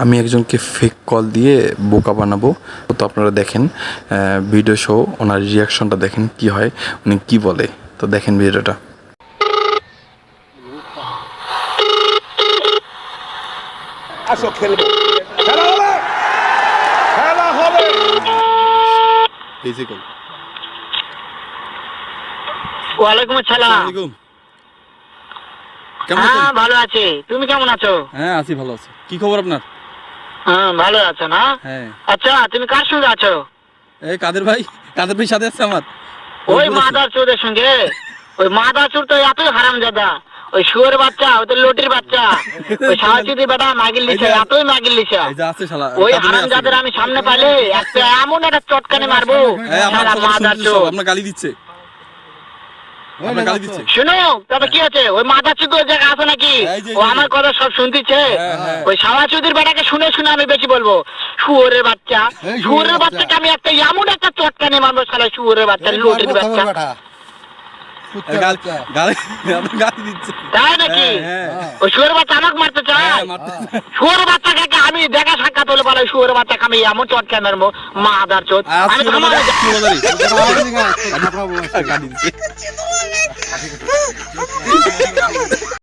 আমি একজনকে fake call দিয়ে বোকা বানাবো। তো আপনারা দেখেন ভিডিও শো, ওনার রিয়াকশনটা দেখেন কি হয়, উনি কি বলে। তো দেখেন ভিডিওটা। আসো খেলবো, খেলা হবে, খেলা হবে। ওয়ালাইকুম আসসালাম। কেমন আছেন? হ্যাঁ ভালো আছি, তুমি কেমন আছো? হ্যাঁ আছি, ভালো আছি। কি খবর আপনার? হ্যাঁ ভালো আছো না? হ্যাঁ। আচ্ছা তুমি কার সঙ্গে আছো? এই কাদের ভাই সাথে আছে আমার। ওই মাদার চোরের সঙ্গে? ওই মাদার চোর তো এতই হারামজাদা, ওই শুয়োর বাচ্চা, ওই তো লটির বাচ্চা, ওই সাহায্যদি বেটা মাগিল লিছে, এতই মাগিল লিছে। ওই হারামজাদের আমি সামনে পাইলে একটা এমন একটা চটকানে মারবো, শালা মাদার চোর। আপনার গালি দিচ্ছে। শুনো তবে কি আছে, ওই মাদার চোর ওই জায়গা আছে নাকি? ও আমার কথা সব শুনতিছে। ওই সাহায্যদির বেটাকে শুনে শুনে আমি বেশি বলবো, শুয়োরের বাচ্চা, শুয়োরের বাচ্চাকে আমি একটা এমন একটা চটকানে মারবো, শালা শুয়োরের বাচ্চা, লটির বাচ্চা। তাই নাকি? ওই শুয়োরের বাচ্চা আমাকে মারতে চায়? শুয়োরের বাচ্চাকে আমি দেখা সাক্ষাৎ হলে বলে, শুয়োরের বাচ্চাকে আমি এমন চটকা মারবো, মাদার চোদ। আমি থামাবো।